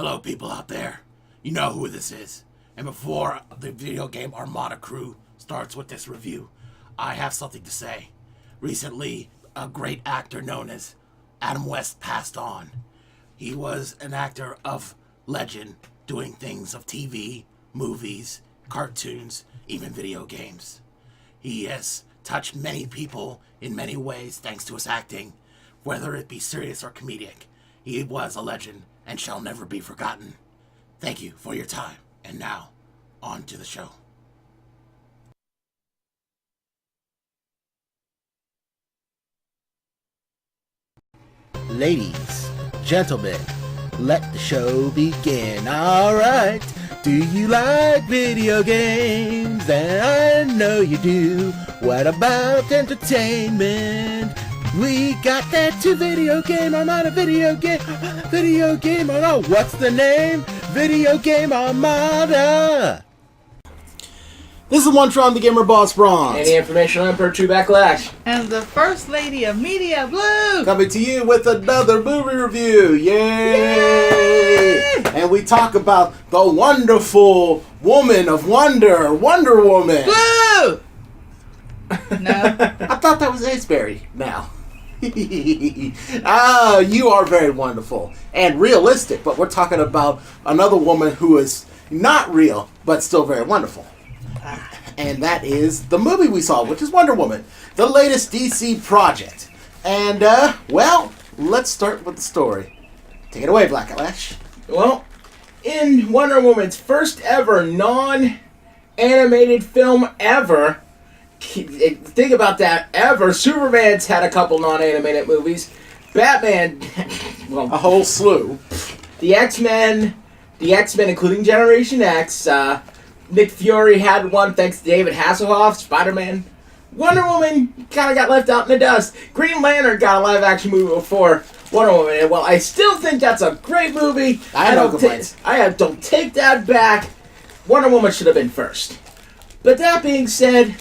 Hello, people out there. You know who this is. And before the video game Armada crew starts with this review, I have something to say. Recently, a great actor known as Adam West passed on. He was an actor of legend, doing things of TV, movies, cartoons, even video games. He has touched many people in many ways thanks to his acting, whether it be serious or comedic. He was a legend and shall never be forgotten. Thank you for your time. And now, on to the show. Ladies, gentlemen, let the show begin. Alright, do you like video games? And I know you do. What about entertainment? We got that too. Video game Armada, video game Armada. What's the name? Video game Armada. This is one from the Gamer Boss Bronze. Any information on Per 2 Backlash. And the First Lady of Media Blue. Coming to you with another movie review. Yay! And we talk about the wonderful woman of wonder, Wonder Woman. Blue! No. I thought that was Aceberry now. You are very wonderful and realistic, but we're talking about another woman who is not real, but still very wonderful. And that is the movie we saw, which is Wonder Woman, the latest DC project. And, well, let's start with the story. Take it away, Blacklash. Well, in Wonder Woman's first ever non-animated film ever, think about that, ever, Superman's had a couple non-animated movies, Batman, well, a whole slew. the X-Men including Generation X, Nick Fury had one thanks to David Hasselhoff, Spider-Man. Wonder Woman kind of got left out in the dust. Green Lantern got a live-action movie before Wonder Woman, and while I still think that's a great movie, I don't take that back. Wonder Woman should have been first. But that being said,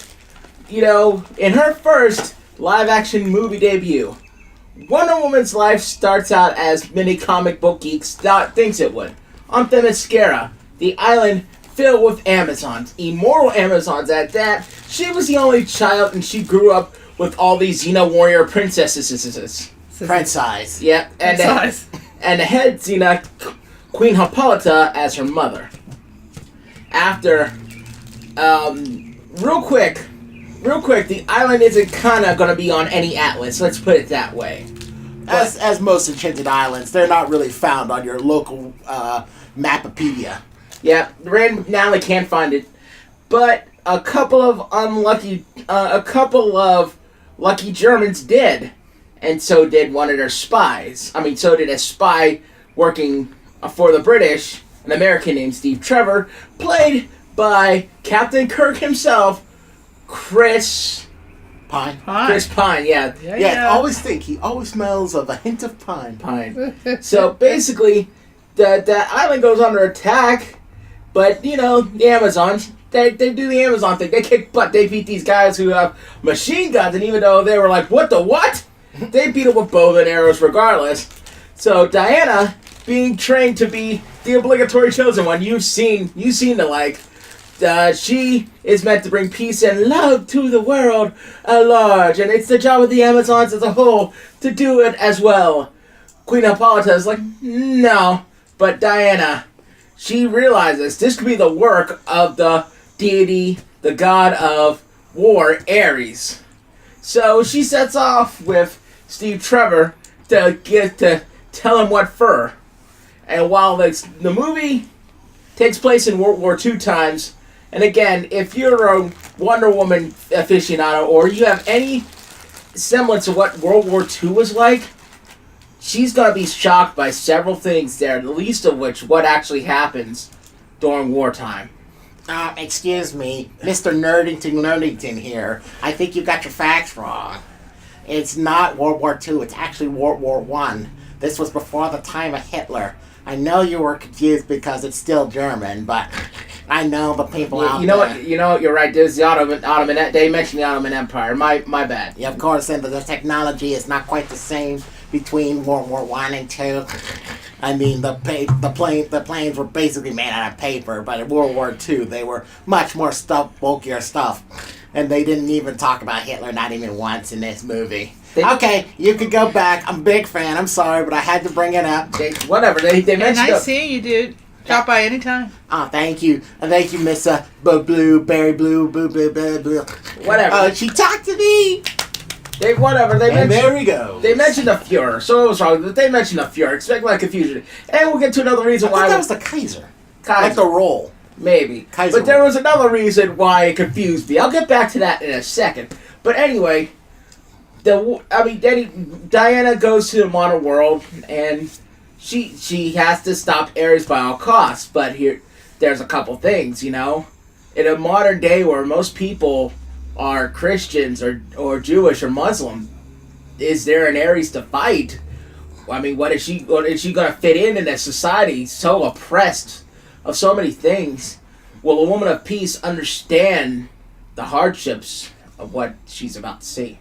you know, in her first live-action movie debut, Wonder Woman's life starts out as many comic book geeks thinks it would. On Themyscira, the island filled with Amazons, immortal Amazons at that. She was the only child, and she grew up with all these Xena warrior princesses. Prince-size. Yep, and the head Xena, Queen Hippolyta, as her mother. After, real quick, the island isn't kind of going to be on any atlas. Let's put it that way. As most Enchanted Islands, they're not really found on your local Mapapedia. Yeah, Rand Nally can't find it, but a couple of lucky Germans did, and so did one of their spies. I mean, so did a spy working for the British, an American named Steve Trevor, played by Captain Kirk himself, Chris Pine. Chris Pine, yeah. Yeah, always think he always smells of a hint of pine. So basically, the island goes under attack, but you know, the Amazons, they do the Amazon thing. They kick butt. They beat these guys who have machine guns, and even though they were like, what the what? They beat them with bows and arrows regardless. So Diana, being trained to be the obligatory chosen one, you've seen the like. She is meant to bring peace and love to the world at large, and it's the job of the Amazons as a whole to do it as well. Queen Hippolyta is like, no, but Diana, she realizes this could be the work of the deity, the god of war, Ares. So she sets off with Steve Trevor to tell him what for. And while the movie takes place in World War II times, and again, if you're a Wonder Woman aficionado or you have any semblance of what World War II was like, she's going to be shocked by several things there, the least of which what actually happens during wartime. Excuse me, Mr. Nerdington here. I think you got your facts wrong. It's not World War II, it's actually World War I. This was before the time of Hitler. I know you were confused because it's still German, but I know the people out there. You know what, you're right, there's the Ottoman, they mentioned the Ottoman Empire, my bad. Yeah, of course, and the technology is not quite the same between World War I and II. I mean, the planes were basically made out of paper, but in World War II, they were much more bulkier stuff. And they didn't even talk about Hitler, not even once in this movie. Okay, you could go back. I'm a big fan. I'm sorry, but I had to bring it up. Whatever. They mentioned nice seeing you, dude. Drop by anytime. Oh, thank you. And thank you, Miss Blueberry Blue. Whatever. She talked to me. They mentioned, there we go. They mentioned the Fuhrer, so it was wrong. But they mentioned the Fuhrer. Expect my confusion. And we'll get to another reason why. That was the Kaiser. Like the role. Maybe. Kaiser but there was another reason why it confused me. I'll get back to that in a second. But anyway, Diana goes to the modern world, and she has to stop Ares by all costs. But there's a couple things, In a modern day where most people are Christians or Jewish or Muslim, is there an Ares to fight? I mean, what is she going to fit in a society so oppressed of so many things? Will a woman of peace understand the hardships of what she's about to see?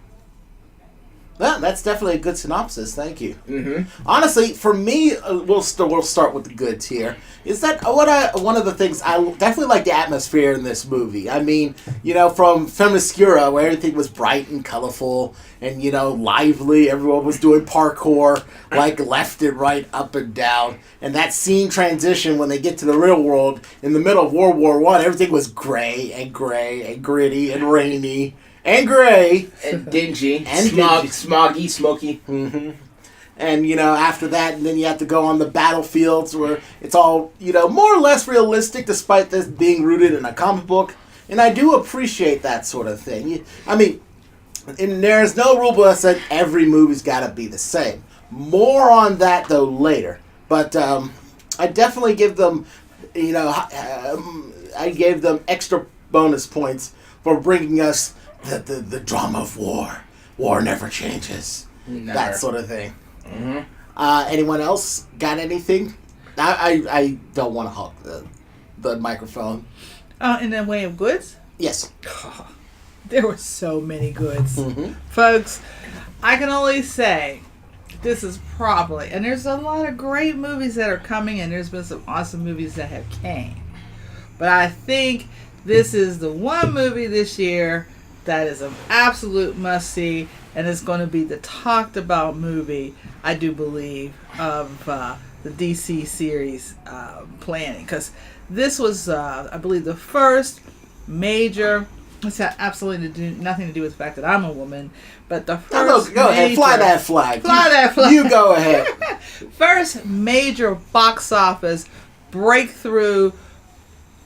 Well, that's definitely a good synopsis. Thank you. Mm-hmm. Honestly, for me, we'll start with the goods here. Is that one of the things I definitely like the atmosphere in this movie. I mean, from Themyscira, where everything was bright and colorful and lively, everyone was doing parkour like left and right, up and down, and that scene transition when they get to the real world in the middle of World War I, everything was gray and gritty and rainy. And gray. And dingy. And smoggy, smoky. Mm-hmm. And, after that, and then you have to go on the battlefields where it's all, more or less realistic despite this being rooted in a comic book. And I do appreciate that sort of thing. And there's no rule book that said every movie's got to be the same. More on that, though, later. But I definitely give them, I gave them extra bonus points for bringing us the drama of war. War never changes. Never. That sort of thing. Mm-hmm. Anyone else got anything? I don't want to hog the microphone. In the way of goods? Yes. There were so many goods. Mm-hmm. Folks, I can only say this is probably, and there's a lot of great movies that are coming, and there's been some awesome movies that have came. But I think this is the one movie this year that is an absolute must-see, and it's going to be the talked about movie, I do believe, of the DC series planning. Because this was, I believe, the first major, it's had absolutely nothing to do with the fact that I'm a woman, but the first Go ahead, fly that flag. That flag. You go ahead. First major box office breakthrough,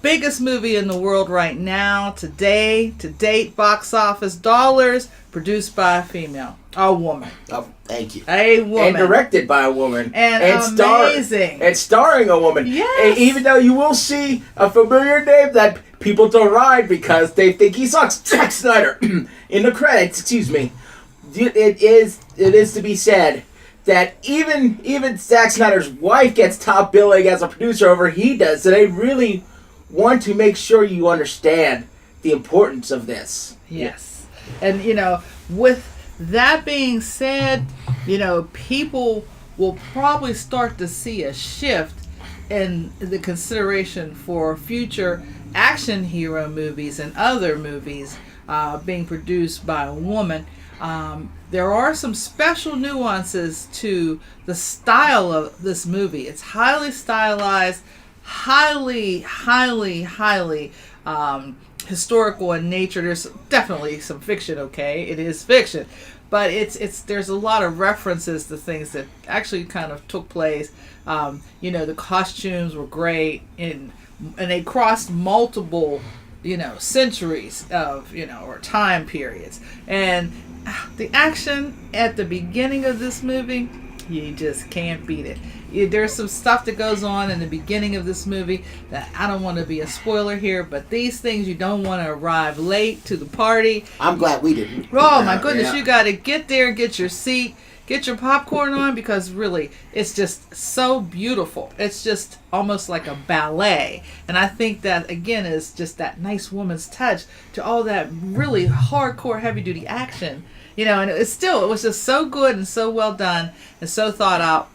biggest movie in the world right now, to date, box office dollars, produced by a female, a woman. Oh, thank you. A woman. And directed by a woman. And amazing. And starring a woman. Yes. And even though you will see a familiar name that people deride because they think he sucks, Zack Snyder, in the credits, excuse me, it is to be said that even Zack Snyder's wife gets top billing as a producer over he does, so they really want to make sure you understand the importance of this. Yes. And, with that being said, people will probably start to see a shift in the consideration for future action hero movies and other movies being produced by a woman. There are some special nuances to the style of this movie. It's highly stylized, highly historical in nature. There's definitely some fiction, okay? It is fiction. But there's a lot of references to things that actually kind of took place. The costumes were great, and they crossed multiple, centuries of, or time periods. And the action at the beginning of this movie, you just can't beat it. There's some stuff that goes on in the beginning of this movie that I don't want to be a spoiler here, but these things you don't want to arrive late to the party. I'm glad we didn't. Oh my goodness, yeah. You got to get there, get your seat, get your popcorn on, because really it's just so beautiful. It's just almost like a ballet. And I think that, again, is just that nice woman's touch to all that really hardcore heavy-duty action. And it was just so good and so well done and so thought out.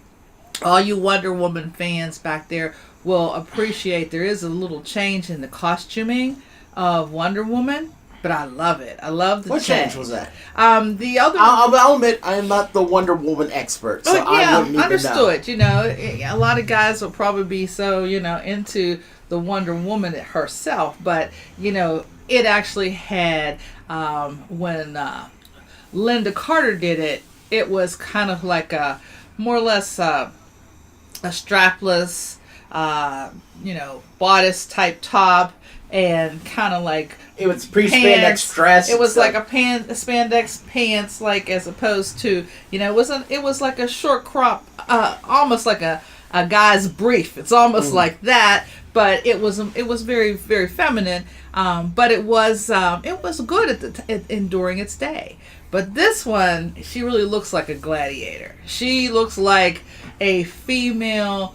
all you Wonder Woman fans back there will appreciate there is a little change in the costuming of Wonder Woman, but I love it. I love the What change. change was that? The other I'll admit I am not the Wonder Woman expert, so I wouldn't even understood. You know, a lot of guys will probably be so into the Wonder Woman herself, but it actually had when Linda Carter did it. It was kind of like a more or less a strapless, bodice type top, and kind of like It was pre-spandex dress. It was like a spandex pants, like as opposed to it was like a short crop, almost like a guy's brief. It's almost like that, but it was very, very feminine. But it was good during its day. But this one, she really looks like a gladiator. She looks like a female,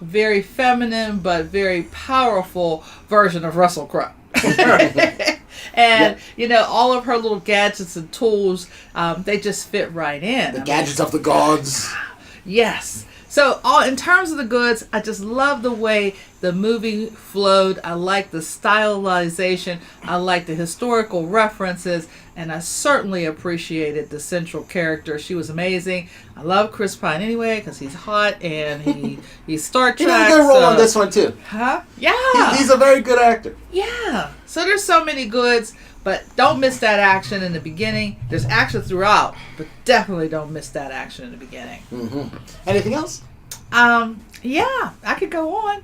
very feminine but very powerful version of Russell Crowe. And all of her little gadgets and tools, they just fit right in. The gadgets of the gods. Yes. So, in terms of the goods, I just love the way the movie flowed. I like the stylization. I like the historical references. And I certainly appreciated the central character. She was amazing. I love Chris Pine anyway because he's hot and he's Star Trek. He did a good role on this one, too. Huh? Yeah. He's a very good actor. Yeah. So there's so many goods. But don't miss that action in the beginning. There's action throughout, but definitely don't miss that action in the beginning. Mm-hmm. Anything else? Yeah, I could go on.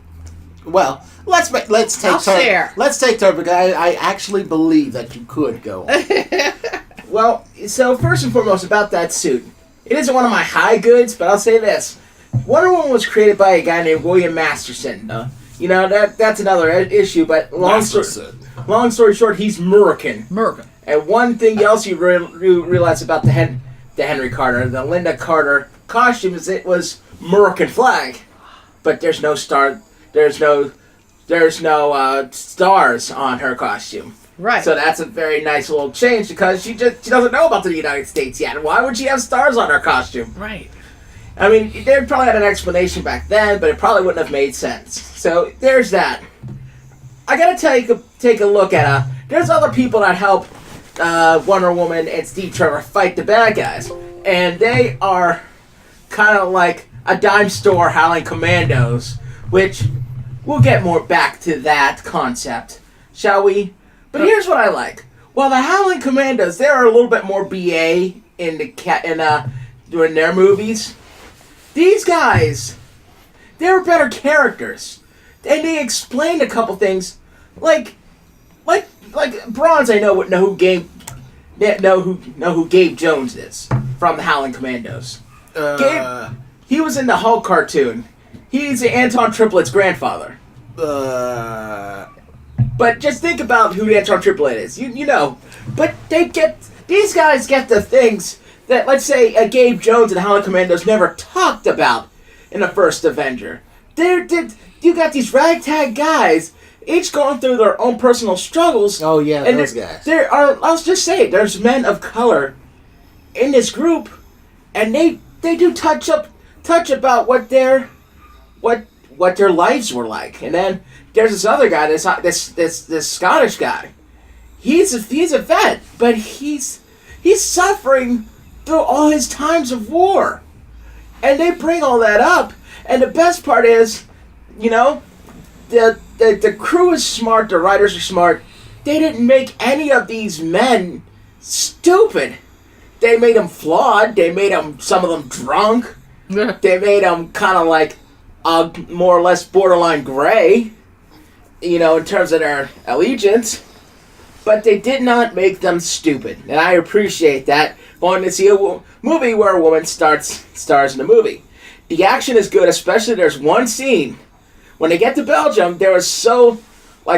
Well, let's take I'll turn. share. Let's take turn because I actually believe that you could go on. Well, so first and foremost about that suit. It isn't one of my high goods, but I'll say this. Wonder Woman was created by a guy named William Masterson. That's another issue, but long story short, he's American. And one thing else you realize about the Henry Carter, the Linda Carter costume is it was American flag, but there's no star, there's no stars on her costume. Right. So that's a very nice little change because she doesn't know about the United States yet. Why would she have stars on her costume? Right. I mean, they probably had an explanation back then, but it probably wouldn't have made sense. So there's that. I gotta take a look at there's other people that help Wonder Woman and Steve Trevor fight the bad guys, and they are kind of like a dime store Howling Commandos, which we'll get more back to that concept, shall we? But here's what I like. While the Howling Commandos, they're a little bit more BA during their movies. These guys, they're better characters, and they explained a couple things, like Bronze. I know who Gabe Jones is from the Howling Commandos. Gabe, he was in the Hulk cartoon. He's Anton Triplett's grandfather. But just think about who Anton Triplett is. You know. But these guys get the things that, let's say, Gabe Jones and the Howling Commandos never talked about in the first Avenger. You got these ragtag guys, each going through their own personal struggles. Oh yeah, and those guys. I'll just say, there's men of color in this group, and they do touch about what their lives were like. And then there's this other guy, this Scottish guy. He's a vet, but he's suffering through all his times of war, and they bring all that up. And the best part is, the crew is smart, the writers are smart. They didn't make any of these men stupid. They made them flawed. They made some of them drunk. They made them kind of like more or less borderline gray, in terms of their allegiance. But they did not make them stupid, and I appreciate that. Going to see a movie where a woman stars in the movie. The action is good, especially there's one scene. When they get to Belgium, there was a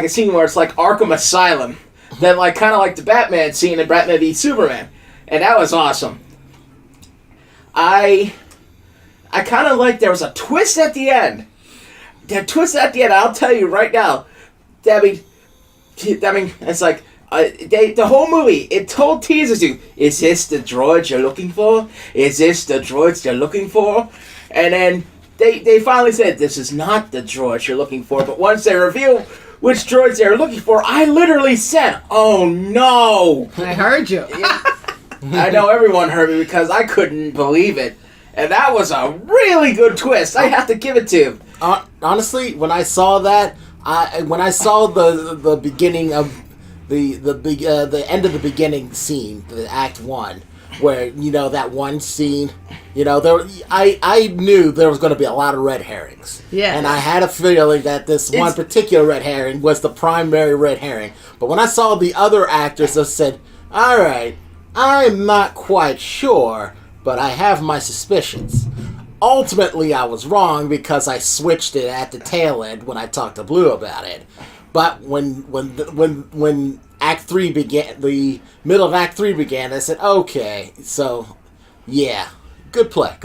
scene where it's like Arkham Asylum. Then kind of like the Batman scene in Batman v Superman. And that was awesome. I kind of like there was a twist at the end. The twist at the end, I'll tell you right now. It's like, the whole movie, it teases you, is this the droid you're looking for? Is this the droids you're looking for? And then they finally said, this is not the droids you're looking for. But once they revealed which droids they were looking for, I literally said, oh no. I heard you. I know everyone heard me because I couldn't believe it. And that was a really good twist. I have to give it to him. Honestly, when I saw that, when I saw the beginning of the end of the beginning scene, the Act 1, where, you know, that one scene, you know, I knew there was going to be a lot of red herrings. Yeah. And I had a feeling that this one particular red herring was the primary red herring. But when I saw the other actors, I said, all right, I'm not quite sure, but I have my suspicions. Ultimately, I was wrong because I switched it at the tail end when I talked to Blue about it. But when Act 3 began, the middle of Act 3 began, I said, okay, so, yeah, good play.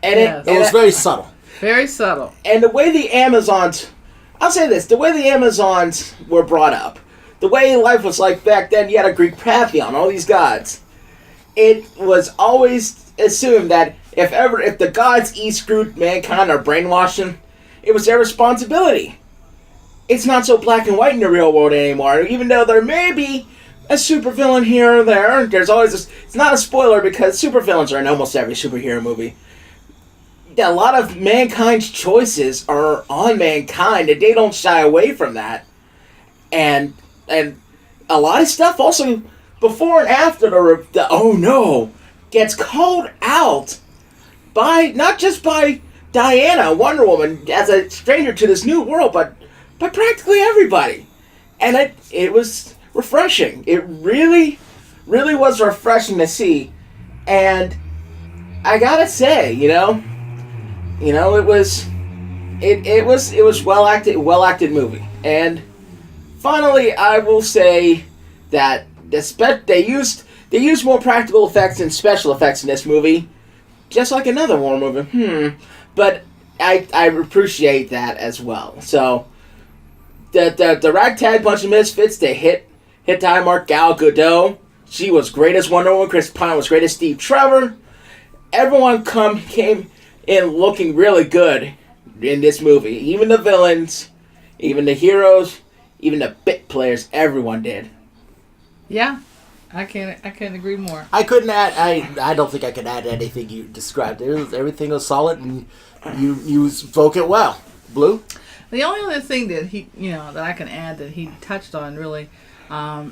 And it was very subtle. Very subtle. And the way the Amazons, I'll say this, the way the Amazons were brought up, the way life was like back then, you had a Greek pantheon, all these gods. It was always assumed that if the gods screwed mankind or brainwashed them, it was their responsibility. It's not so black and white in the real world anymore. Even though there may be a supervillain here or there, there's always this. It's not a spoiler because supervillains are in almost every superhero movie. A lot of mankind's choices are on mankind, and they don't shy away from that. And a lot of stuff also before and after the oh no gets called out by not just by Diana, Wonder Woman, as a stranger to this new world, but by practically everybody. And it was refreshing. It really, really was refreshing to see. And I gotta say, it was well acted movie. And finally, I will say that they used more practical effects and special effects in this movie, just like another war movie. But I appreciate that as well. So the ragtag bunch of misfits, they hit the high mark. Gal Gadot, she was great as Wonder Woman. Chris Pine was great as Steve Trevor. Everyone came in looking really good in this movie. Even the villains, even the heroes, even the bit players. Everyone did. Yeah, I can't agree more. I couldn't add. I don't think I could add anything you described. Everything was solid, and you spoke it well. Blue. The only other thing that that I can add that he touched on really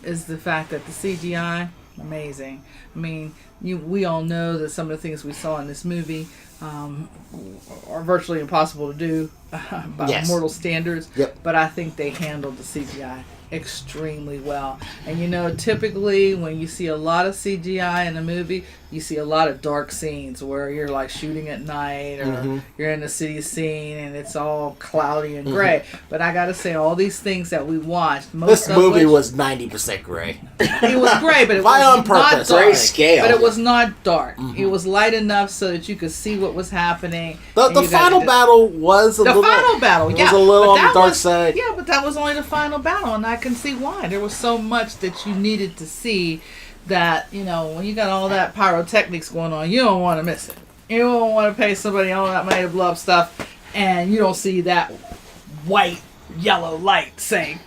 is the fact that the CGI, amazing. I mean, we all know that some of the things we saw in this movie are virtually impossible to do by mortal standards. Yep. But I think they handled the CGI extremely well. And typically when you see a lot of CGI in a movie, you see a lot of dark scenes where you're like shooting at night or you're in a city scene and it's all cloudy and gray. But I gotta say, all these things that we watched, this movie was 90% gray. It was gray, but it was on purpose. not dark. Gray scale. But it was not dark. It was light enough so that you could see what was happening. The final battle was a little on the dark side. Yeah, but that was only the final battle, and I can see why. There was so much that you needed to see that, when you got all that pyrotechnics going on, you don't want to miss it. You don't want to pay somebody all that money to blow up stuff, and you don't see that white, yellow light saying,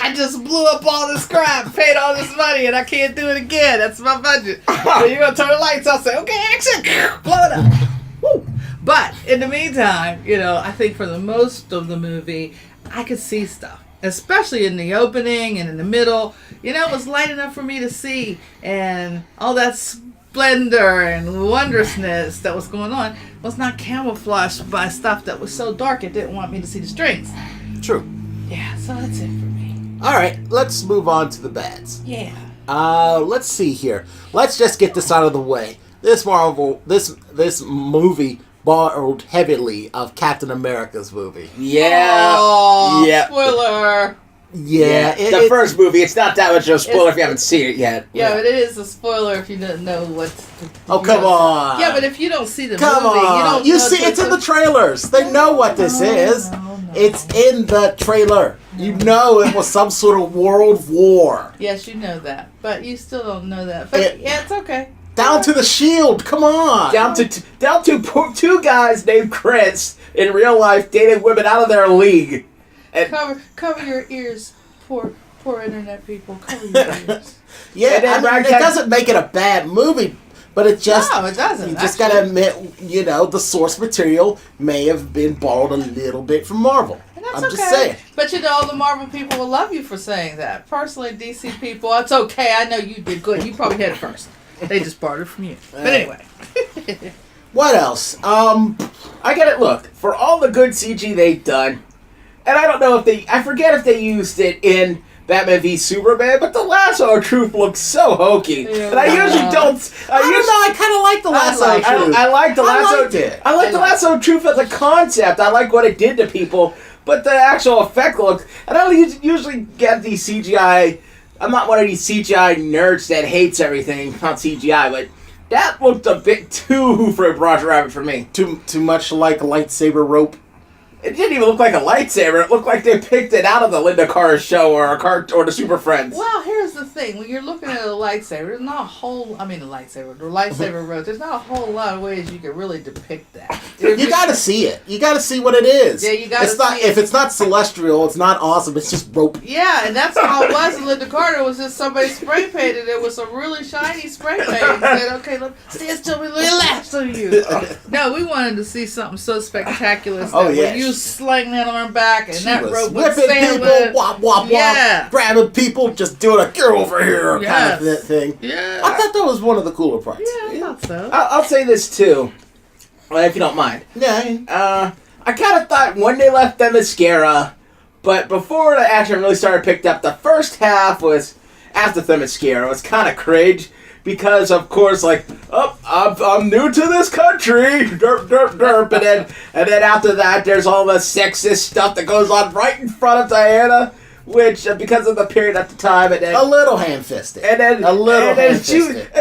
I just blew up all this crap, paid all this money, and I can't do it again. That's my budget. So you're going to turn the lights off, say, okay, action, blow it up. Woo. But in the meantime, I think for the most of the movie, I could see stuff, especially in the opening and in the middle. It was light enough for me to see, and all that splendor and wondrousness that was going on was not camouflaged by stuff that was so dark it didn't want me to see the strings. True. Yeah, so that's it for me. All right, let's move on to the bads. Yeah. Let's see here. Let's just get this out of the way. This movie borrowed heavily of Captain America's movie. Yeah. Oh, yeah. Spoiler. Yeah. The first movie, it's not that much of a spoiler if you haven't seen it yet. Yeah, but it is a spoiler if you don't know what's... come on. Yeah, but if you don't see the movie, you don't know... see, it's in the trailers. They know what this is. No. It's in the trailer. You know it was some sort of world war. Yes, you know that. But you still don't know that. But yeah, it's okay. Down to the Shield. Come on. Down to two guys named Chris in real life dating women out of their league. And Cover your ears, poor internet people. Cover your ears. Yeah, it doesn't make it a bad movie, but it just... No, it doesn't. You just gotta admit, the source material may have been borrowed a little bit from Marvel. And that's I'm okay. just saying. But all the Marvel people will love you for saying that. Personally, DC people, it's okay. I know you did good. You probably had it first. They just borrowed it from you. But anyway. What else? I get it. Look, for all the good CG they've done, and I don't know I forget if they used it in Batman v Superman, but the Lasso of Truth looks so hokey. Yeah. And I usually don't. I don't know. I kind of like the Lasso of Truth. I like the Lasso. I liked it. I like the Lasso of Truth as a concept. I like what it did to people, but the actual effect look. And I don't usually get these CGI. I'm not one of these CGI nerds that hates everything on CGI, but that looked a bit too Who Framed Roger Rabbit for me. Too much like lightsaber rope. It didn't even look like a lightsaber. It looked like they picked it out of the Linda Carter show or the Super Friends. Well, here's the thing. When you're looking at a lightsaber, there's not a whole... the lightsaber road. There's not a whole lot of ways you can really depict that. You gotta see it. You gotta see what it is. Yeah, you gotta see it. If it's not celestial, it's not awesome. It's just rope. Yeah, and that's all it was in Linda Carter. It was just somebody spray painted it with some really shiny spray paint and said, okay, look, stand still, we lasso you. No, we wanted to see something so spectacular as that. Where you slang that on her back and that rope was whipping sailing. people, wop, wop, wop, grabbing people, just doing a get over here kind of thing. Yeah. I thought that was one of the cooler parts. Yeah, I thought so. I'll say this too, if you don't mind. Yeah. I kind of thought when they left the mascara, but before the action really started picked up, the first half was after the mascara was kind of cringe. Because, of course, I'm new to this country, derp, derp, derp, and then after that, there's all the sexist stuff that goes on right in front of Diana, which, because of the period at the time, and then... A little ham-fisted. And then... A little ham-fisted.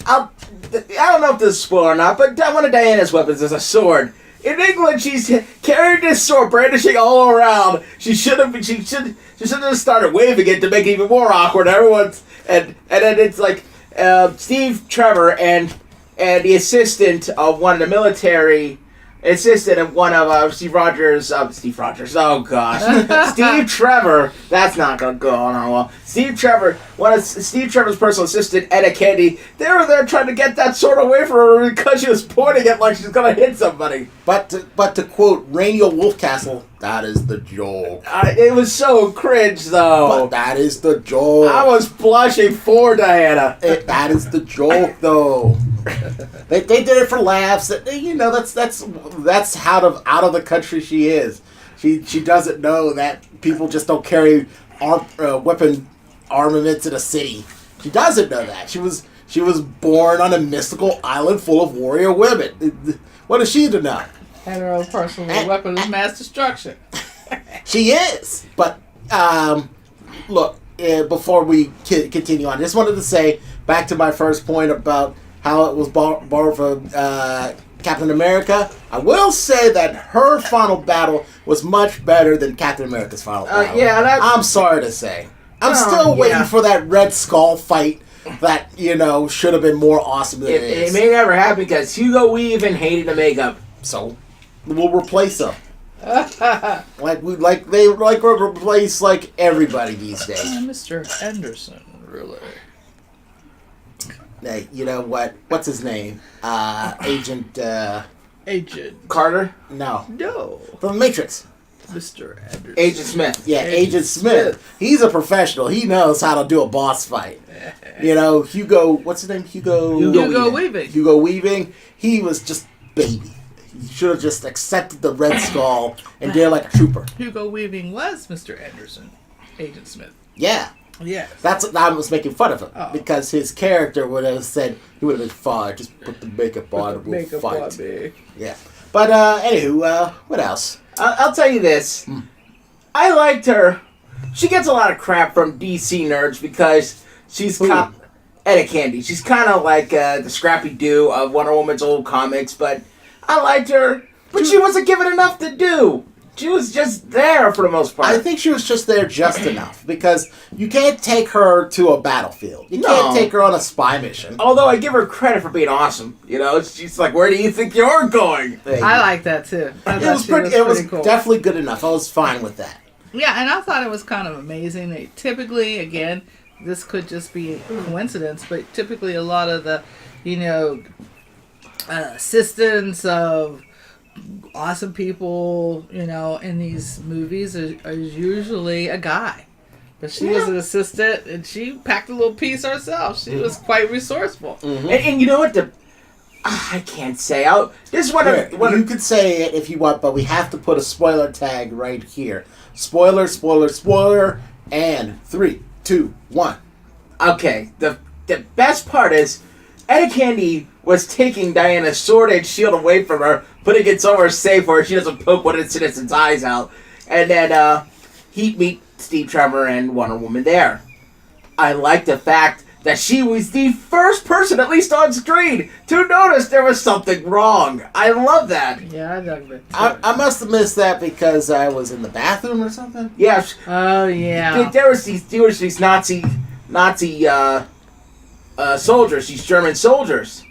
I don't know if this is a spoiler or not, but one of Diana's weapons is a sword. In England, she's carrying this sword, brandishing all around. She should have started waving it to make it even more awkward. Everyone's... And then it's like... Steve Trevor and the assistant of one of the military assistant of one of Steve Rogers, oh gosh. Steve Trevor, that's not going to go on well. Steve Trevor, one of Steve Trevor's personal assistant, Etta Candy, they were there trying to get that sword away from her because she was pointing it like she's going to hit somebody. But to quote Rainiel Wolfcastle, that is the joke. It was so cringe, though. But that is the joke. I was blushing for Diana. That is the joke, though. They did it for laughs. That's how out of the country she is. She doesn't know that people just don't carry weapon armaments in a city. She doesn't know that. She was born on a mystical island full of warrior women. What is she to know? Had her own personal weapon of mass destruction. She is. But look, before we continue on, I just wanted to say back to my first point about how it was borrowed from Captain America. I will say that her final battle was much better than Captain America's final battle. I'm sorry to say. I'm still waiting for that Red Skull fight that, should have been more awesome than it is. It may never happen because Hugo Weaving hated the makeup. So, we'll replace them. They replace everybody these days. Mr. Anderson, really. Hey, you know what? What's his name? Agent Carter? No. No. From The Matrix. Mr. Anderson. Agent Smith. Yeah, Agent Smith. He's a professional. He knows how to do a boss fight. Hugo, what's his name? Hugo Weaving. Hugo Weaving. He was just baby. He should have just accepted the Red Skull and did like a trooper. Hugo Weaving was Mr. Anderson. Agent Smith. Yeah. Yes. That's what I was making fun of him. Because his character would have said, he would have been fine. Just put the makeup on and we'll fight. Yeah. But, anywho, what else? I'll tell you this. I liked her. She gets a lot of crap from DC nerds because she's Etta Candy. She's kind of like the Scrappy Doo of Wonder Woman's old comics, but I liked her. But she wasn't given enough to do. She was just there for the most part. I think she was just there just enough because you can't take her to a battlefield. You can't take her on a spy mission. Although I give her credit for being awesome. You know, she's like, where do you think you're going? I like that too. It was cool. definitely good enough. I was fine with that. Yeah, and I thought it was kind of amazing. They typically, again, this could just be a coincidence, but typically a lot of the, assistants of awesome people, in these movies are usually a guy. But she was an assistant, and she packed a little piece herself. She was quite resourceful. Mm-hmm. And you know what? I can't say. This is what you could say it if you want, but we have to put a spoiler tag right here. Spoiler, spoiler, spoiler, and 3, 2, 1. Okay, the best part is Etta Candy was taking Diana's sword and shield away from her, putting it somewhere safe where she doesn't poke one of its citizens' eyes out. And then he'd meet Steve Trevor and Wonder Woman there. I like the fact that she was the first person, at least on screen, to notice there was something wrong. I love that. Yeah, I love it. I must have missed that because I was in the bathroom or something. Yeah. Oh yeah. There was these Nazi soldiers, these German soldiers,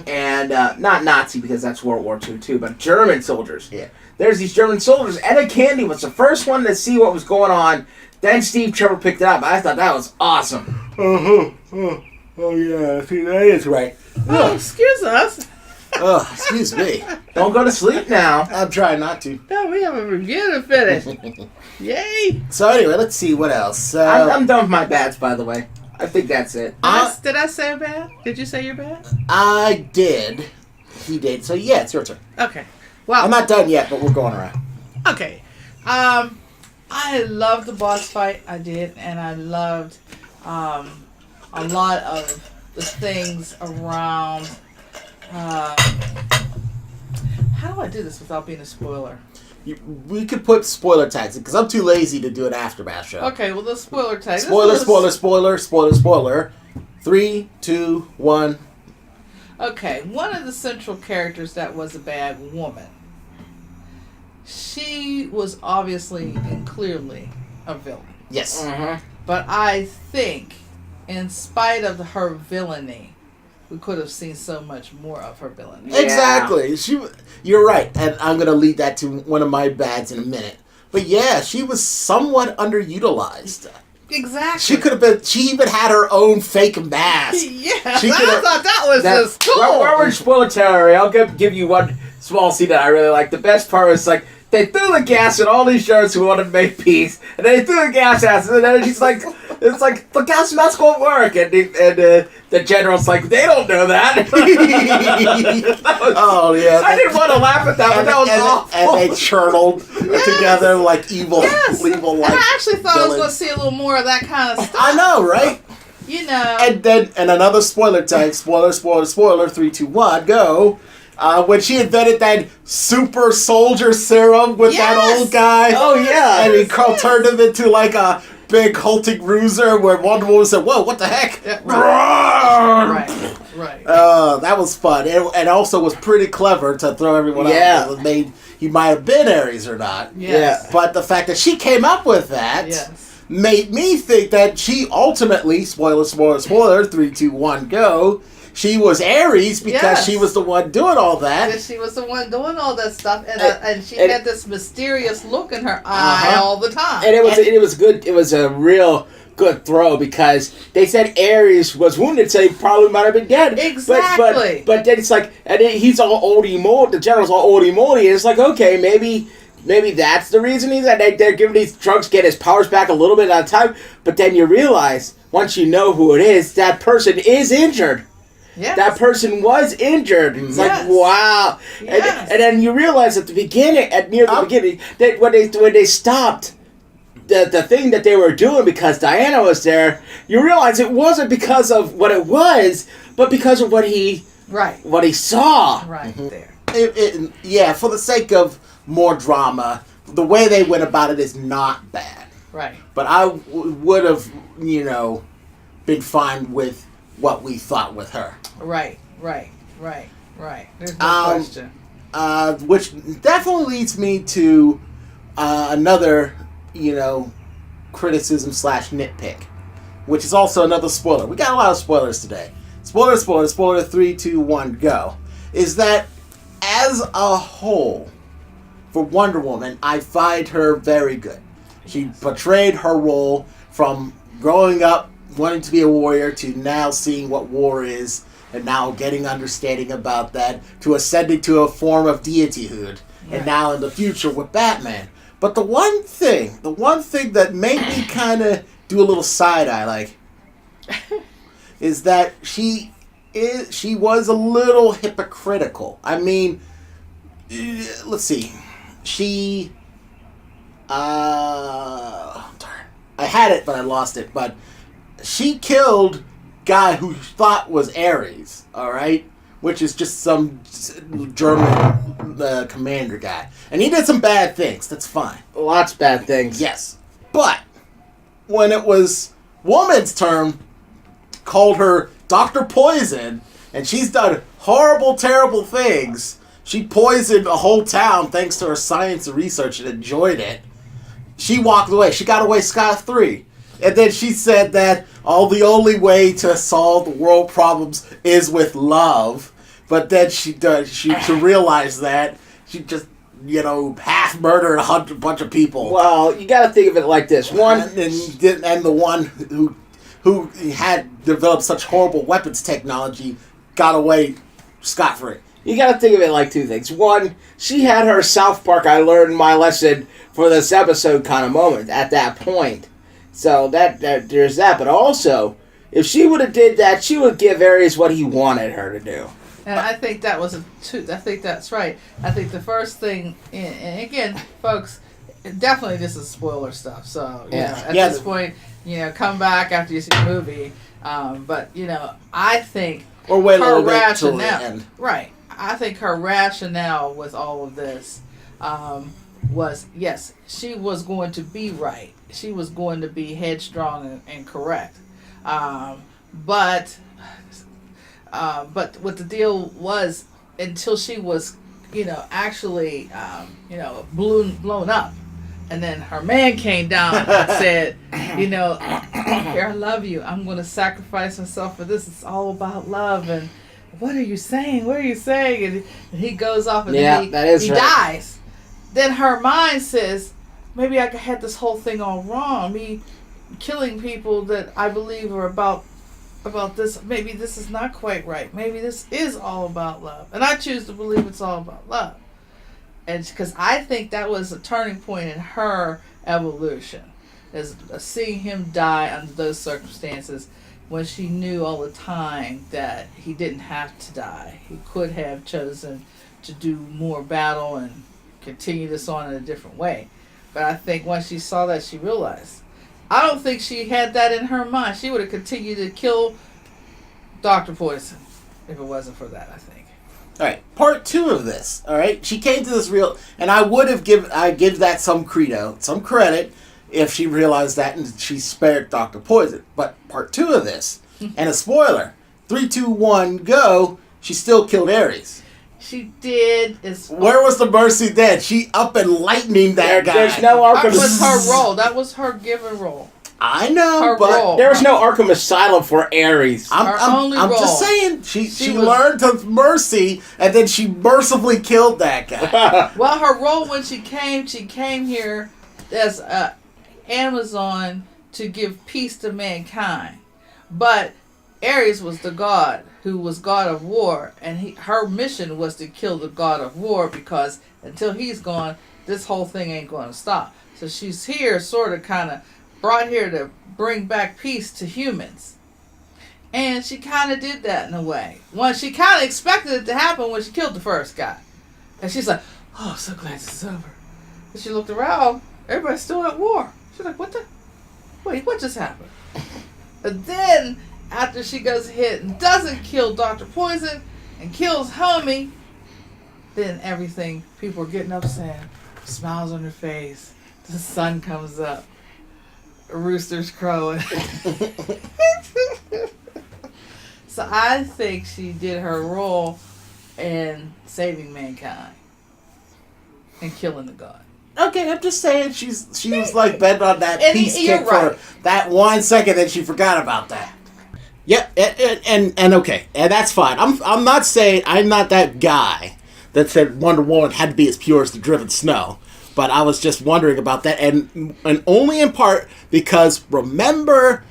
and not Nazi because that's World War II too, but German soldiers. Yeah. There's these German soldiers. Etta Candy was the first one to see what was going on. Then Steve Trevor picked it up. I thought that was awesome. Oh yeah, see that is right. Oh, excuse us. Oh, excuse me. Don't go to sleep now. I'm trying not to. No, we have a review to finish. Yay! So anyway, let's see what else. I'm done with my bads, by the way. I think that's it. Did I say bad? Did you say you're bad? I did. He did. So yeah, it's your turn. Okay. Well, I'm not done yet, but we're going around. Okay. I loved the boss fight. I did, and I loved a lot of the things around. How do I do this without being a spoiler? We could put spoiler tags because I'm too lazy to do an aftermath show. Okay, well the spoiler tag. Spoiler. 3, 2, 1. Okay, one of the central characters that was a bad woman. She was obviously and clearly a villain. Yes. But I think, in spite of her villainy, we could have seen so much more of her villainy. Yeah. Exactly. You're right, and I'm going to lead that to one of my bads in a minute. But yeah, she was somewhat underutilized. Exactly. She could have been. She even had her own fake mask. Yes, I thought that was just cool. While we're in spoiler territory, I'll give you one small scene that I really like. The best part was like they threw the gas at all these sheriffs who wanted to make peace, and they threw the gas at us, and then she's like, "It's like the gas mask won't work," and the general's like, "They don't know that." Oh yeah. I didn't want to laugh at that, but that was awful. And they churnled together like evil like. And I actually thought I was going to see a little more of that kind of stuff. I know, right? And another spoiler tag. Spoiler. 3, 2, 1, go. When she invented that super soldier serum with that old guy. Oh yeah. And he turned him into like a big hulking bruiser where Wonder Woman said, "Whoa, what the heck?" Yeah, right. That was fun. And also was pretty clever to throw everyone out. It made he might have been Ares or not. Yes. But the fact that she came up with that made me think that she ultimately, spoiler, 3, 2, 1, go. She was Ares because she was the one doing all that. Because she was the one doing all that stuff, and she had this mysterious look in her eye all the time. And it was good. It was a real good throw because they said Ares was wounded, so he probably might have been dead. Exactly. But then it's like, and he's all oldie moldy. The general's all oldie moldy. And it's like, okay, maybe that's the reason they're giving these drugs get his powers back a little bit at a time. But then you realize once you know who it is, that person is injured. Yes. That person was injured. It's like, wow. Yes. And then you realize at the beginning, near the beginning, that when they stopped the thing that they were doing because Diana was there, you realize it wasn't because of what it was, but because of what he saw. Right there. For the sake of more drama, the way they went about it is not bad. Right. But I would have, been fine with what we thought with her. Right. There's no question. Which definitely leads me to another, criticism / nitpick, which is also another spoiler. We got a lot of spoilers today. Spoiler 3, 2, 1, go. Is that as a whole, for Wonder Woman, I find her very good. She portrayed her role from growing up, wanting to be a warrior, to now seeing what war is, and now getting understanding about that, to ascending to a form of deityhood, and now in the future with Batman. But the one thing that made me kind of do a little side-eye, is that she was a little hypocritical. I mean, let's see. I had it, but I lost it. But she killed guy who thought was Ares, alright? Which is just some German commander guy. And he did some bad things. That's fine. Lots of bad things. Yes. But when it was Woman's turn, called her Dr. Poison, and she's done horrible, terrible things. She poisoned a whole town thanks to her science and research and enjoyed it. She walked away. She got away scot-free. And then she said that the only way to solve the world problems is with love. But then she realized that she just, half murdered a bunch of people. Well, you got to think of it like this. One, and the one who had developed such horrible weapons technology got away scot-free. You got to think of it like two things. One, she had her South Park I learned my lesson for this episode kind of moment at that point. So that there's that. But also, if she would have did that, she would give Ares what he wanted her to do. And I think that was I think that's right. I think the first thing, and again, folks, definitely this is spoiler stuff. So at this point, come back after you see the movie. But I think or wait a her little bit till the rationale, end. right? I think her rationale with all of this was, yes, she was going to be right. She was going to be headstrong and correct. But what the deal was, until she was, actually, blown up. And then her man came down and said, here, I love you. I'm going to sacrifice myself for this. It's all about love. And what are you saying? What are you saying? And he goes off and then he dies. Then her mind says, maybe I had this whole thing all wrong. Me killing people that I believe are about this. Maybe this is not quite right. Maybe this is all about love. And I choose to believe it's all about love. And because I think that was a turning point in her evolution, is seeing him die under those circumstances, when she knew all the time that he didn't have to die. He could have chosen to do more battle and continue this on in a different way. But I think once she saw that, she realized. I don't think she had that in her mind. She would have continued to kill Dr. Poison if it wasn't for that, I think. All right, part 2 of this. All right, she came to this and I would have give that some credit, if she realized that and she spared Dr. Poison. But part 2 of this, and a spoiler, 3, 2, 1, go. She still killed Ares. She did. Where was the mercy then? She up and lightning that guy. There's no Arkham. That was her role. That was her given role. I know, her but role. There was no Arkham Asylum for Ares. I'm just saying she learned to mercy, and then she mercifully killed that guy. Well, her role when she came here as Amazon to give peace to mankind, but Ares was the god who was god of war, and her mission was to kill the god of war, because until he's gone, this whole thing ain't going to stop. So she's here, sort of, kind of brought here to bring back peace to humans, and she kind of did that in a way. She kind of expected it to happen when she killed the first guy, and she's like, "Oh, I'm so glad this is over." And she looked around, everybody's still at war. She's like, "Wait, what just happened?" But then, after she goes ahead and doesn't kill Dr. Poison and kills Homie, then everything, people are getting upset, smiles on their face, the sun comes up, a rooster's crowing. So I think she did her role in saving mankind and killing the god. Okay, I'm just saying she was like bent on that And peace you're kick right. for that 1 second, then she forgot about that. Yep, and okay, and that's fine. I'm not saying I'm not that guy that said Wonder Woman had to be as pure as the driven snow, but I was just wondering about that, and only in part because remember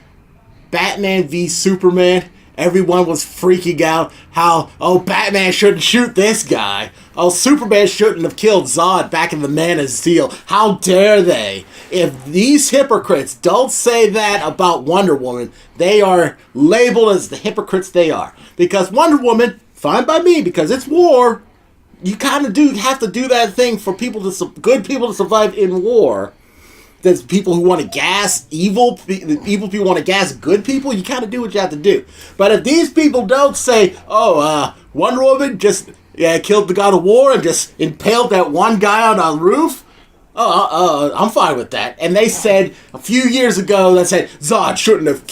Batman v Superman. Everyone was freaking out how, oh, Batman shouldn't shoot this guy. Oh, Superman shouldn't have killed Zod back in the Man of Steel. How dare they? If these hypocrites don't say that about Wonder Woman, they are labeled as the hypocrites they are. Because Wonder Woman, fine by me, because it's war. You kind of do have to do that thing for good people to survive in war. There's people who want to gas evil people want to gas good people. You kind of do what you have to do. But if these people don't say, oh, Wonder Woman just killed the God of War and just impaled that one guy on a roof, I'm fine with that. And they said a few years ago that said Batman shouldn't have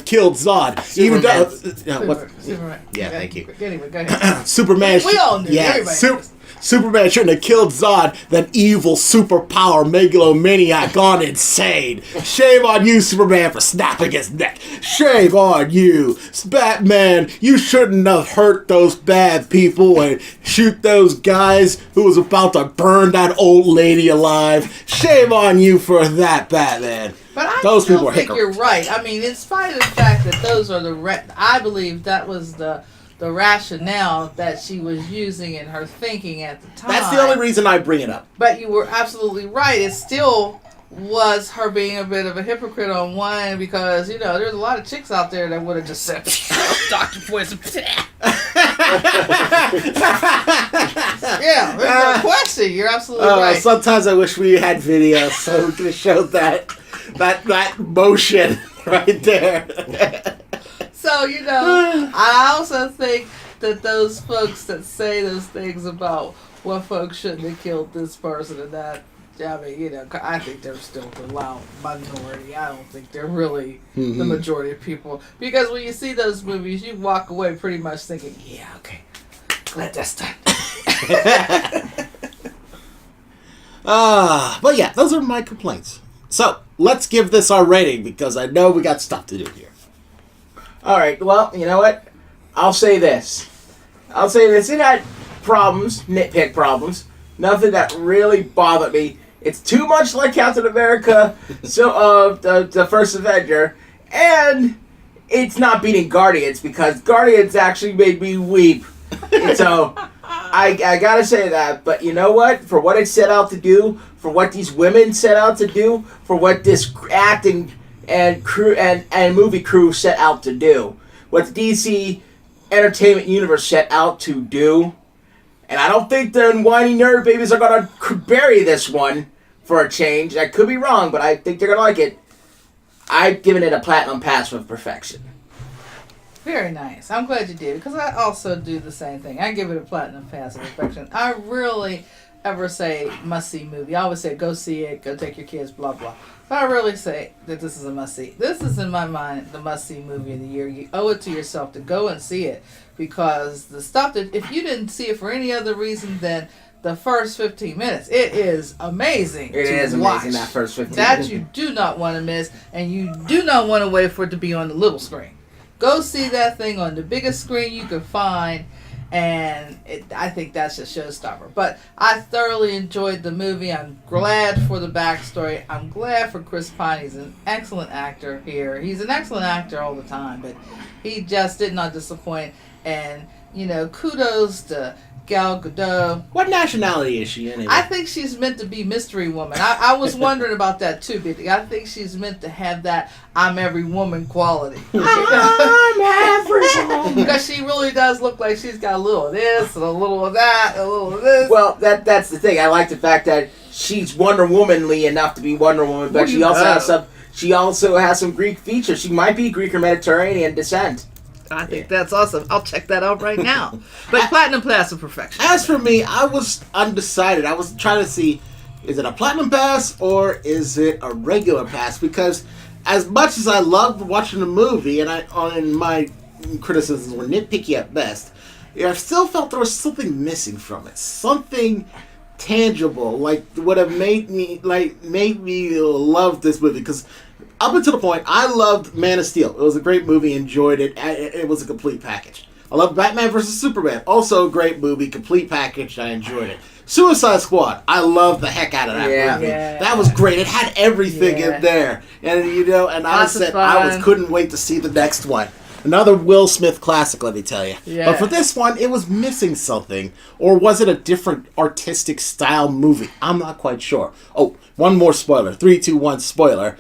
killed Zod. Superman. Yeah, thank you. Anyway, go ahead. Superman. We all knew. Everybody knows. Superman shouldn't have killed Zod, that evil superpower megalomaniac gone insane. Shame on you, Superman, for snapping his neck. Shame on you. Batman, you shouldn't have hurt those bad people and shoot those guys who was about to burn that old lady alive. Shame on you for that, Batman. But I Those still people are think hypocrites. you're right. I mean, in spite of the fact that those are I believe that was the rationale that she was using in her thinking at the time. That's the only reason I bring it up. But you were absolutely right. It still was her being a bit of a hypocrite on one because, there's a lot of chicks out there that would have just said, Dr. Poison. Yeah, there's no question. You're absolutely right. Sometimes I wish we had video so we could have showed that motion right there. So, I also think that those folks that say those things about what folks shouldn't have killed this person and that, I mean, I think they're still the loud minority. I don't think they're really the majority of people. Because when you see those movies, you walk away pretty much thinking, yeah, okay, glad that's done. But yeah, those are my complaints. So, let's give this our rating because I know we got stuff to do here. All right, well, you know what? I'll say this. It had problems, nitpick problems. Nothing that really bothered me. It's too much like Captain America, the first Avenger, and it's not beating Guardians because Guardians actually made me weep. And so I gotta say that. But you know what? For what it set out to do, for what these women set out to do, for what this acting and crew and movie crew set out to do, what the DC Entertainment Universe set out to do, and I don't think the whiny nerd babies are gonna bury this one for a change. I could be wrong, but I think they're gonna like it. I've given it a platinum pass for perfection. Very nice. I'm glad you did because I also do the same thing. I give it a platinum pass of perfection. I really ever say must-see movie. I always say go see it, go take your kids, blah, blah. But I really say that this is a must-see. This is, in my mind, the must-see movie of the year. You owe it to yourself to go and see it because the stuff that, if you didn't see it for any other reason than the first 15 minutes, it is amazing It is watch. amazing, that first 15 That minutes. you do not want to miss, and you do not want to wait for it to be on the little screen. Go see that thing on the biggest screen you can find, and I think that's a showstopper. But I thoroughly enjoyed the movie. I'm glad for the backstory. I'm glad for Chris Pine. He's an excellent actor here. He's an excellent actor all the time, but he just did not disappoint. And, kudos to Gal Gadot. What nationality is she anyway? I think she's meant to be Mystery Woman. I was wondering about that too, but I think she's meant to have that I'm every woman quality. I'm every woman. Because she really does look like she's got a little of this, and a little of that, a little of this. Well, that's the thing. I like the fact that she's Wonder Womanly enough to be Wonder Woman, but she also has some Greek features. She might be Greek or Mediterranean descent. I think that's awesome. I'll check that out right now. But platinum pass of perfection. As for me, I was undecided. I was trying to see, is it a platinum pass or is it a regular pass? Because as much as I loved watching the movie, and my criticisms were nitpicky at best, I still felt there was something missing from it. Something tangible, like would have made me love this movie, because up until the point I loved Man of Steel. It was a great movie, enjoyed it. It was a complete package. I loved Batman vs Superman, also a great movie, complete package. I enjoyed it. Suicide Squad, I loved the heck out of that movie. Yeah. That was great. It had everything in there, and couldn't wait to see the next one. Another Will Smith classic, let me tell you. Yeah. But for this one, it was missing something. Or was it a different artistic style movie? I'm not quite sure. Oh, one more spoiler. 3, 2, 1 spoiler.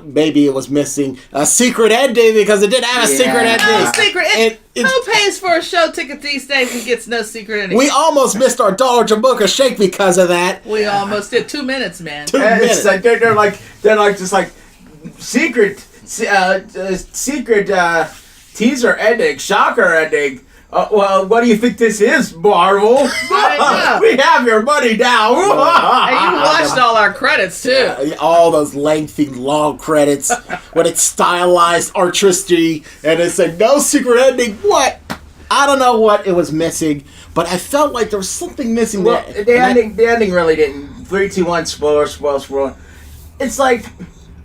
Maybe it was missing a secret ending, because it did have a secret ending. No secret. Who pays for a show ticket these days and gets no secret ending? We almost missed our $1 Jabuka shake because of that. We almost did. 2 minutes, man. 2 minutes. It's like they're like just like secret teaser ending, shocker ending. Well, what do you think this is, Marvel? We have your money now. And you watched all our credits, too. All those lengthy, long credits when it's stylized artistry, and it said no secret ending. What? I don't know what it was missing, but I felt like there was something missing Well, there. the ending really didn't. 3, 2, 1, spoiler. It's like,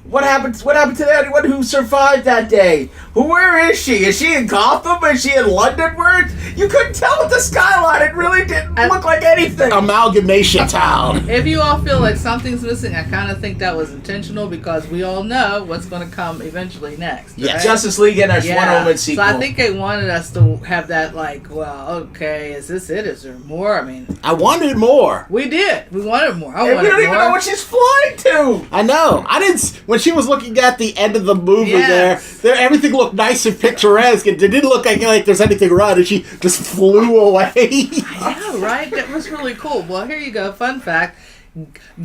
what happened to anyone who survived that day? Where is she? Is she in Gotham? Is she in London? Where? You couldn't tell with the skyline. It really didn't look like anything. Amalgamation Town. If you all feel like something's missing, I kind of think that was intentional, because we all know what's going to come eventually next. Yes. Right? Justice League and Wonder Woman sequel. So I think they wanted us to have that, like, well, okay, is this it? Is there more? I mean, I wanted more. we did. We wanted more. And we don't even know what she's flying to. I know. I didn't. When she was looking at the end of the movie, Yes. there, everything looked nice and picturesque. It didn't look like there's anything wrong, and she just flew away. I know, right? That was really cool. Well, here you go. Fun fact: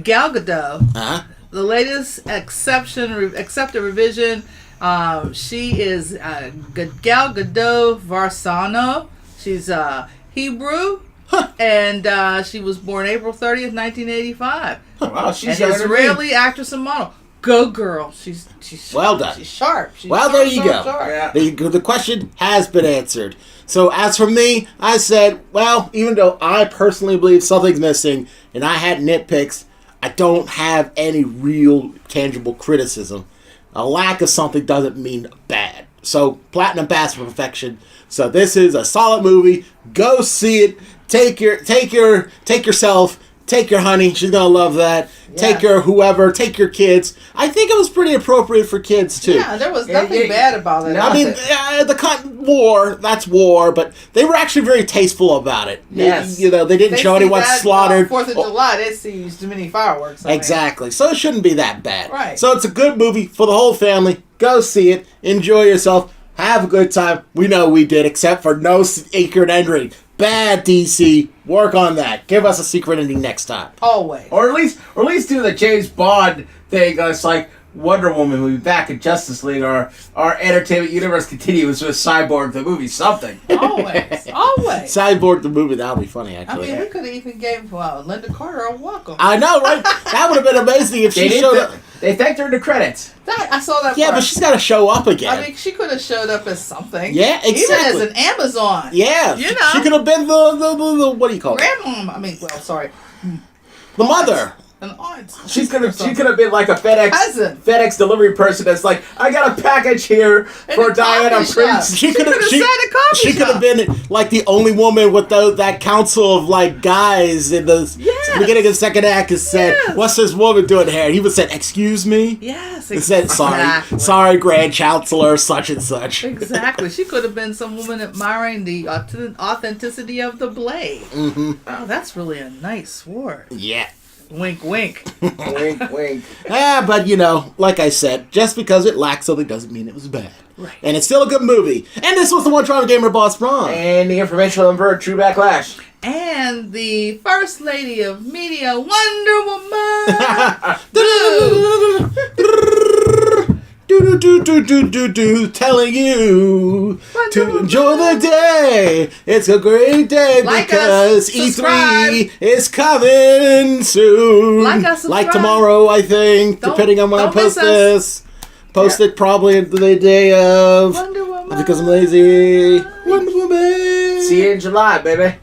Gal Gadot, the latest accepted revision. She is Gal Gadot Varsano. She's Hebrew. And she was born April 30th, 1985. Wow, she's an Israeli actress and model. Go girl. She's Well done. She's sharp. She's Well, sharp, there you go. sharp. Yeah. The question has been answered. So as for me, I said, well, even though I personally believe something's missing and I had nitpicks, I don't have any real tangible criticism. A lack of something doesn't mean bad. So Platinum Pass for perfection. So this is a solid movie. Go see it. Take yourself. Take your honey. She's gonna love that. Yeah. Take your whoever. Take your kids. I think it was pretty appropriate for kids too. Yeah, there was nothing bad about it. I mean, that's war, but they were actually very tasteful about it. Yes. They didn't show anyone slaughtered. 4th of July, they see too many fireworks. I mean. Exactly. So it shouldn't be that bad. Right. So it's a good movie for the whole family. Go see it. Enjoy yourself. Have a good time. We know we did, except for no secret ending. Bad DC. Work on that. Give us a secret ending next time. Always. Or at least do the James Bond thing. It's like Wonder Woman will be back in Justice League, or our entertainment universe continues with Cyborg the movie. Something. Always. Always. Cyborg the movie. That would be funny, I actually. mean, we could have even gave Linda Carter a welcome. I know, right? That would have been amazing if she showed up. They thanked her in the credits. I saw that. Yeah, part. but she's got to show up again. I mean, she could have showed up as something. Yeah, exactly. Even as an Amazon. Yeah, You know. she could have been the what do you call it? Grandmom. I mean, sorry. The mother. An aunt. She could have been like a Cousin. FedEx delivery person that's like, I got a package here for a Diana coffee Prince. shop. She could have said a coffee She could have been like the only woman with that council of like guys in the beginning of the second act. Has said, Yes. "What's this woman doing here?" And he would say, "Excuse me." Yes, It said, exactly. sorry, Grand Chancellor, such and such. Exactly. She could have been some woman admiring the authenticity of the blade. Mm-hmm. Oh, that's really a nice sword. Yeah. Wink, wink. Wink, wink. But like I said, just because it lacked something doesn't mean it was bad. Right. And it's still a good movie. And this was the One Trauma Gamer Boss Ron. And the informational invert, True Backlash. And the First Lady of Media, Wonder Woman. Telling you to enjoy the day. It's a great day Like because us, subscribe. E3 is coming soon. Like us, subscribe. Like tomorrow, I think, Don't- depending on when I don't post miss us. this. Post it probably the day of Wonder Woman. because I'm lazy. Wonder Woman. See you in July, baby.